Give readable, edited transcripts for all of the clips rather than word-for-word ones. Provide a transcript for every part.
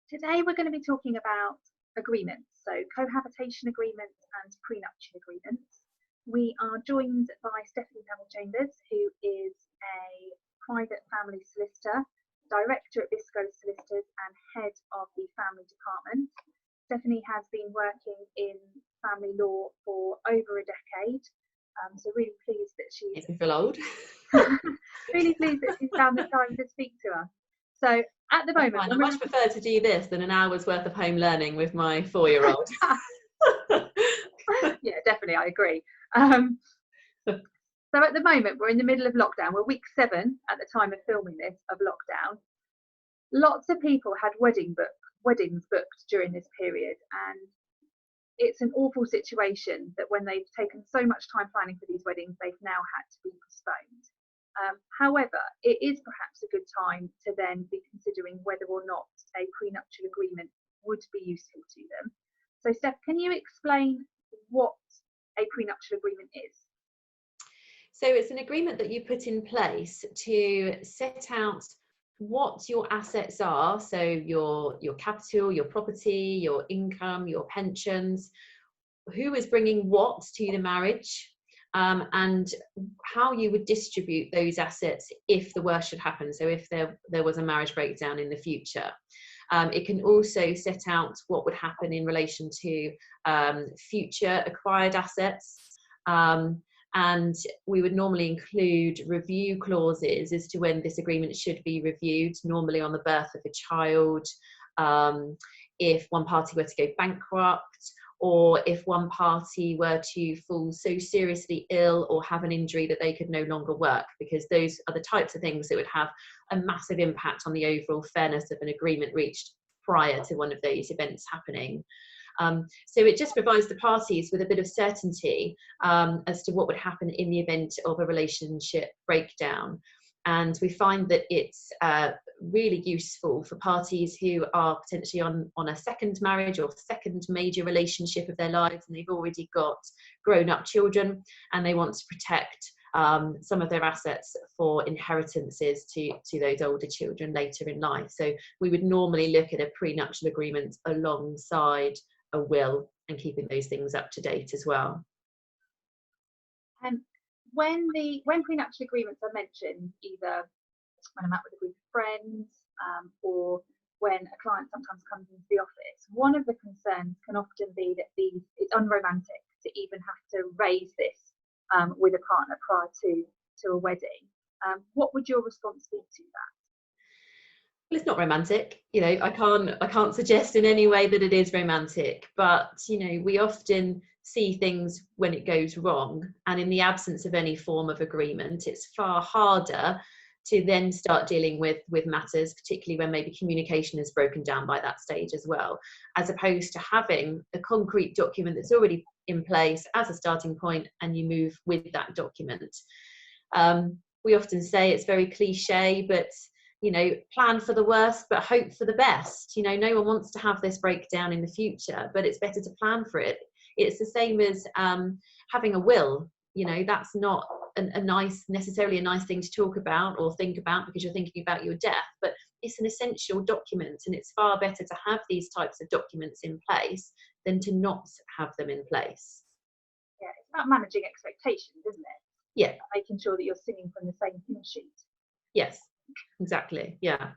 Today we're going to be talking about agreements, so cohabitation agreements and prenuptial agreements. We are joined by Stephanie Bellchambers, who is a private family solicitor, director at Biscoe Solicitors and head of the family department. Stephanie has been working in family law for over a decade, so really pleased that she's Makes me feel old. really pleased that she's found the time to speak to us. So at the moment, I much prefer to do this than an hour's worth of home learning with my 4-year-old. Yeah, definitely, I agree. So at the moment, we're in the middle of lockdown. We're week 7 at the time of filming this of lockdown. Lots of people had weddings booked during this period, and it's an awful situation that when they've taken so much time planning for these weddings, they've now had to be postponed. However, it is perhaps a good time to then be considering whether or not a prenuptial agreement would be useful to them. So Steph, can you explain what a prenuptial agreement is? So it's an agreement that you put in place to set out what your assets are, so your capital, your property, your income, your pensions, who is bringing what to the marriage, and how you would distribute those assets if the worst should happen, so if there was a marriage breakdown in the future. It can also set out what would happen in relation to future acquired assets, and we would normally include review clauses as to when this agreement should be reviewed, normally on the birth of a child, if one party were to go bankrupt, or if one party were to fall so seriously ill or have an injury that they could no longer work, because those are the types of things that would have a massive impact on the overall fairness of an agreement reached prior to one of those events happening. So it just provides the parties with a bit of certainty as to what would happen in the event of a relationship breakdown. And we find that it's really useful for parties who are potentially on a second marriage or second major relationship of their lives, and they've already got grown-up children and they want to protect some of their assets for inheritances to those older children later in life. So we would normally look at a prenuptial agreement alongside a will and keeping those things up to date as well. And when prenuptial agreements are mentioned, either when I'm out with a group of friends or when a client sometimes comes into the office, one of the concerns can often be that it's unromantic to even have to raise this with a partner prior to a wedding. What would your response be to that? Well, it's not romantic, I can't suggest in any way that it is romantic, but we often see things when it goes wrong, and in the absence of any form of agreement, it's far harder to then start dealing with matters, particularly when maybe communication is broken down by that stage as well, as opposed to having a concrete document that's already in place as a starting point and you move with that document. We often say it's very cliche, but plan for the worst but hope for the best. No one wants to have this breakdown in the future, but it's better to plan for it. It's the same as having a will. That's not necessarily a nice thing to talk about or think about because you're thinking about your death, but it's an essential document, and it's far better to have these types of documents in place than to not have them in place. Yeah, it's about managing expectations, isn't it? Yeah. Making sure that you're singing from the same hymn sheet. Yes, exactly. Yeah.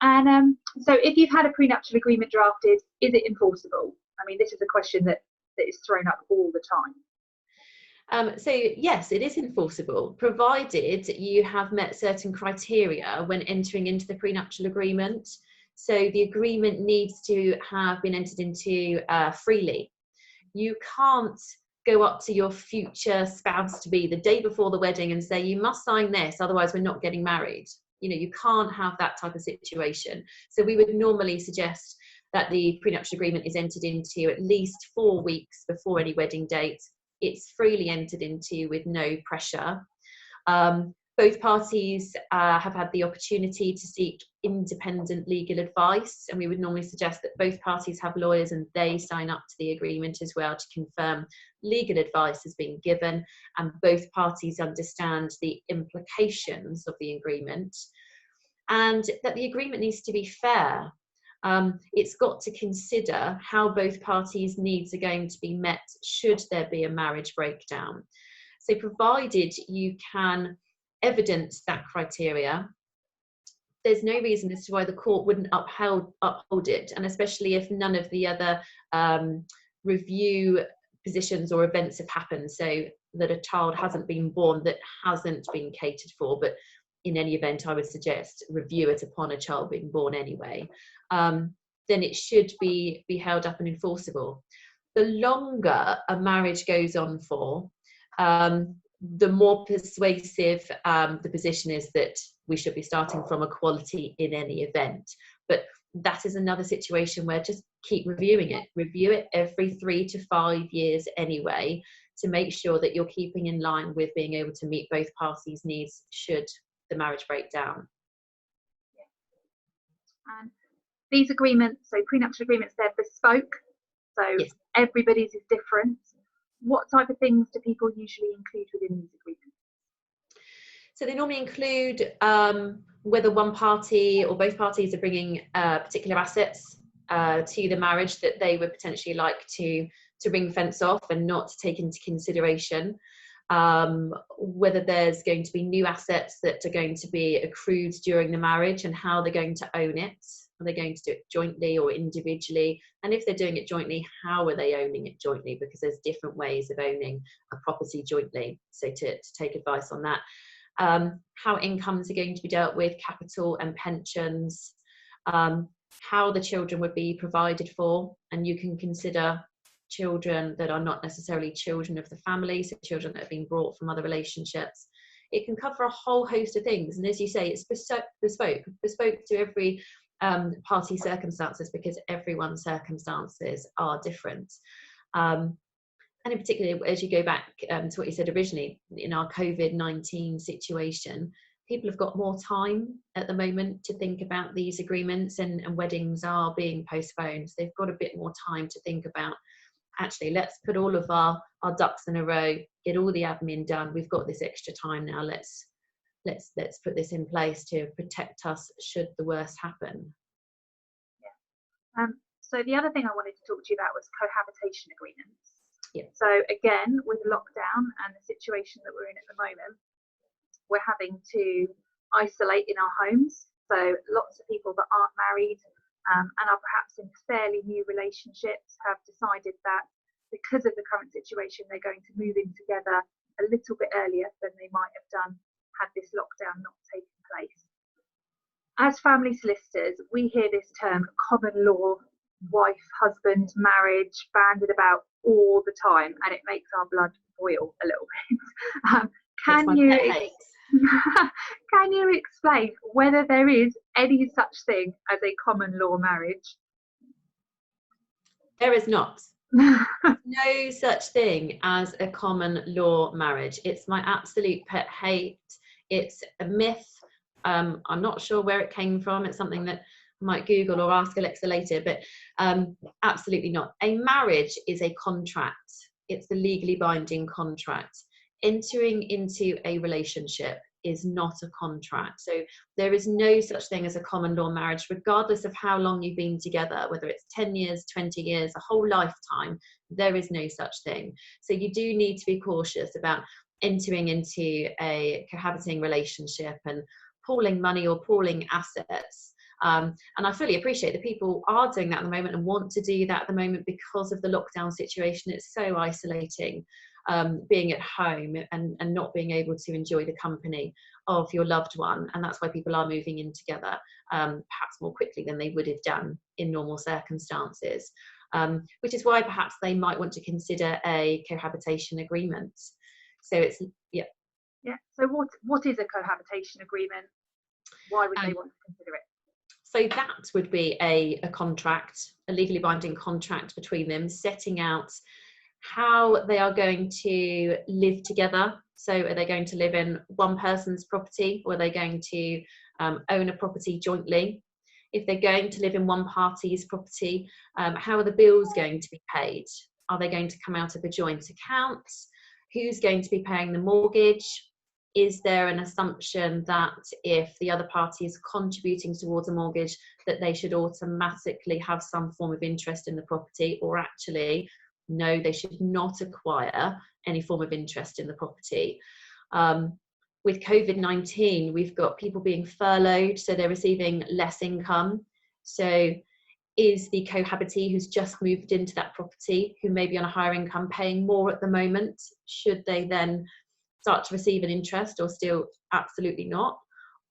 And so if you've had a prenuptial agreement drafted, is it enforceable? I mean, this is a question that is thrown up all the time. So yes, it is enforceable, provided you have met certain criteria when entering into the prenuptial agreement. So the agreement needs to have been entered into freely. You can't go up to your future spouse-to-be the day before the wedding and say, you must sign this, otherwise we're not getting married. You can't have that type of situation. So we would normally suggest that the prenuptial agreement is entered into at least 4 weeks before any wedding date. It's freely entered into with no pressure. Both parties have had the opportunity to seek independent legal advice, and we would normally suggest that both parties have lawyers and they sign up to the agreement as well to confirm legal advice has been given and both parties understand the implications of the agreement, and that the agreement needs to be fair. It's got to consider how both parties' needs are going to be met should there be a marriage breakdown. So provided you can evidence that criteria, there's no reason as to why the court wouldn't uphold it, and especially if none of the other review positions or events have happened, so that a child hasn't been born that hasn't been catered for. But in any event, I would suggest review it upon a child being born anyway. Then it should be held up and enforceable. The longer a marriage goes on for, the more persuasive the position is that we should be starting from equality in any event. But that is another situation where just keep reviewing it. Review it every 3 to 5 years anyway, to make sure that you're keeping in line with being able to meet both parties' needs should the marriage break down. And these agreements, so prenuptial agreements, they're bespoke, so yes. Everybody's is different. What type of things do people usually include within these agreements? So they normally include whether one party or both parties are bringing particular assets to the marriage that they would potentially like to ring fence off and not take into consideration. Whether there's going to be new assets that are going to be accrued during the marriage and how they're going to own it. Are they going to do it jointly or individually? And if they're doing it jointly, how are they owning it jointly? Because there's different ways of owning a property jointly. So to take advice on that. How incomes are going to be dealt with, capital and pensions, how the children would be provided for, and you can consider children that are not necessarily children of the family, so children that have been brought from other relationships. It can cover a whole host of things, and as you say, it's bespoke to every party circumstances, because everyone's circumstances are different. And in particular, as you go back to what you said originally, in our COVID-19 situation, people have got more time at the moment to think about these agreements, and weddings are being postponed. So they've got a bit more time to think about, actually, let's put all of our ducks in a row, get all the admin done. We've got this extra time now. Let's put this in place to protect us should the worst happen. Yeah. So the other thing I wanted to talk to you about was cohabitation agreements. Yeah. So again, with lockdown and the situation that we're in at the moment, we're having to isolate in our homes. So lots of people that aren't married and are perhaps in fairly new relationships have decided that because of the current situation, they're going to move in together a little bit earlier than they might have done had this lockdown not taken place. As family solicitors, we hear this term common law wife husband marriage bandied about all the time, and it makes our blood boil a little bit. Can you explain whether there is any such thing as a common law marriage? There is not. No such thing as a common law marriage. It's my absolute pet hate. It's a myth. I'm not sure where it came from. It's something that I might Google or ask Alexa later, but absolutely not. A marriage is a contract. It's a legally binding contract. Entering into a relationship is not a contract. So there is no such thing as a common law marriage, regardless of how long you've been together, whether it's 10 years, 20 years, a whole lifetime, there is no such thing. So you do need to be cautious about entering into a cohabiting relationship and pooling money or pooling assets. And I fully appreciate that people are doing that at the moment and want to do that at the moment because of the lockdown situation. It's so isolating, being at home and not being able to enjoy the company of your loved one. And that's why people are moving in together, perhaps more quickly than they would have done in normal circumstances, which is why perhaps they might want to consider a cohabitation agreement. So it's, yeah. Yeah. So what is a cohabitation agreement? Why would they want to consider it? So that would be a contract, a legally binding contract between them, setting out how they are going to live together. So are they going to live in one person's property, or are they going to own a property jointly? If they're going to live in one party's property, how are the bills going to be paid? Are they going to come out of a joint account? Who's going to be paying the mortgage? is there an assumption that if the other party is contributing towards a mortgage, that they should automatically have some form of interest in the property, or actually, no, they should not acquire any form of interest in the property? With COVID-19, we've got people being furloughed, so they're receiving less income. So is the cohabitee who's just moved into that property, who may be on a higher income, paying more at the moment? Should they then start to receive an interest, or still absolutely not?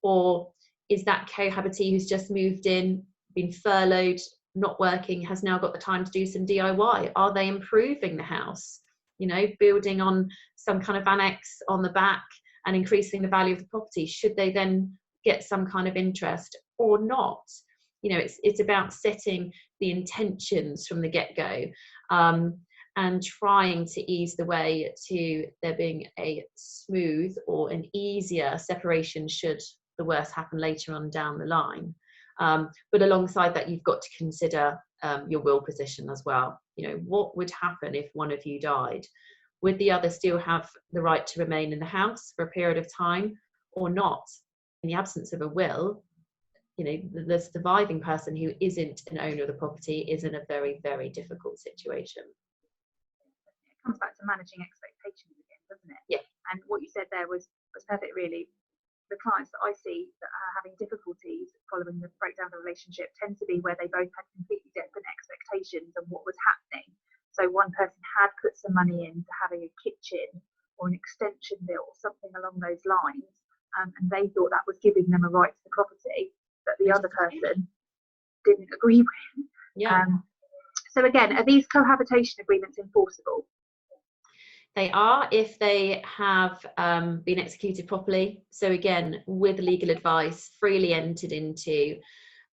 Or is that cohabitee who's just moved in, been furloughed, not working, has now got the time to do some DIY? Are they improving the house, you know, building on some kind of annex on the back and increasing the value of the property? Should they then get some kind of interest or not? You know, it's about setting the intentions from the get-go, and trying to ease the way to there being a smooth or an easier separation should the worst happen later on down the line. But alongside that, you've got to consider your will position as well. You know, what would happen if one of you died? Would the other still have the right to remain in the house for a period of time or not? In the absence of a will, you know, the surviving person who isn't an owner of the property is in a very, very difficult situation. It comes back to managing expectations again, doesn't it? Yeah. And what you said there was perfect, really. The clients that I see that are having difficulties following the breakdown of the relationship tend to be where they both had completely different expectations of what was happening. So one person had put some money into having a kitchen or an extension built or something along those lines, and they thought that was giving them a right to the property that the other person didn't agree with. Yeah. So again, are these cohabitation agreements enforceable? They are, if they have been executed properly. So again, with legal advice, freely entered into,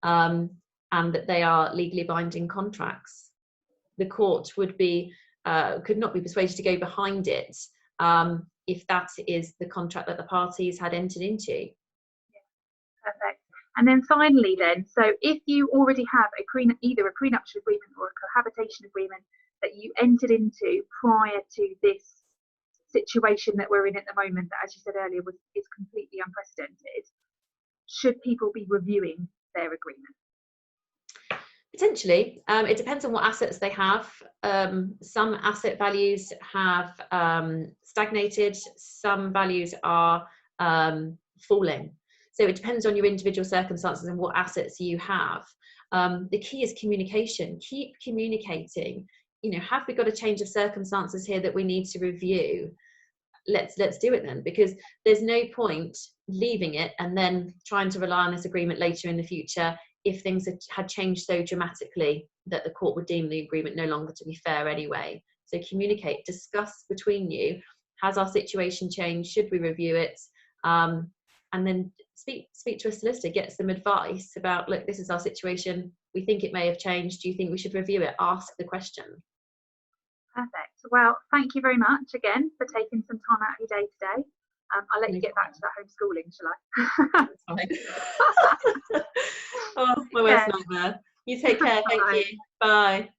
and that they are legally binding contracts. The court would be could not be persuaded to go behind it if that is the contract that the parties had entered into. Yeah, perfect. And then finally, then, so if you already have either a prenuptial agreement or a cohabitation agreement that you entered into prior to this situation that we're in at the moment, that, as you said earlier, is completely unprecedented, should people be reviewing their agreement? Potentially. It depends on what assets they have. Some asset values have stagnated, some values are falling. So it depends on your individual circumstances and what assets you have. The key is communication. Keep communicating. You know, have we got a change of circumstances here that we need to review? Let's do it then, because there's no point leaving it and then trying to rely on this agreement later in the future if things had changed so dramatically that the court would deem the agreement no longer to be fair anyway. So communicate, discuss between you. Has our situation changed? Should we review it? And then speak to a solicitor, get some advice about, look, this is our situation. We think it may have changed. Do you think we should review it? Ask the question. Perfect. Well, thank you very much again for taking some time out of your day today. I'll let you get back to that homeschooling, shall I? That's fine. Oh, my worst nightmare. You take care. Thank you. Bye.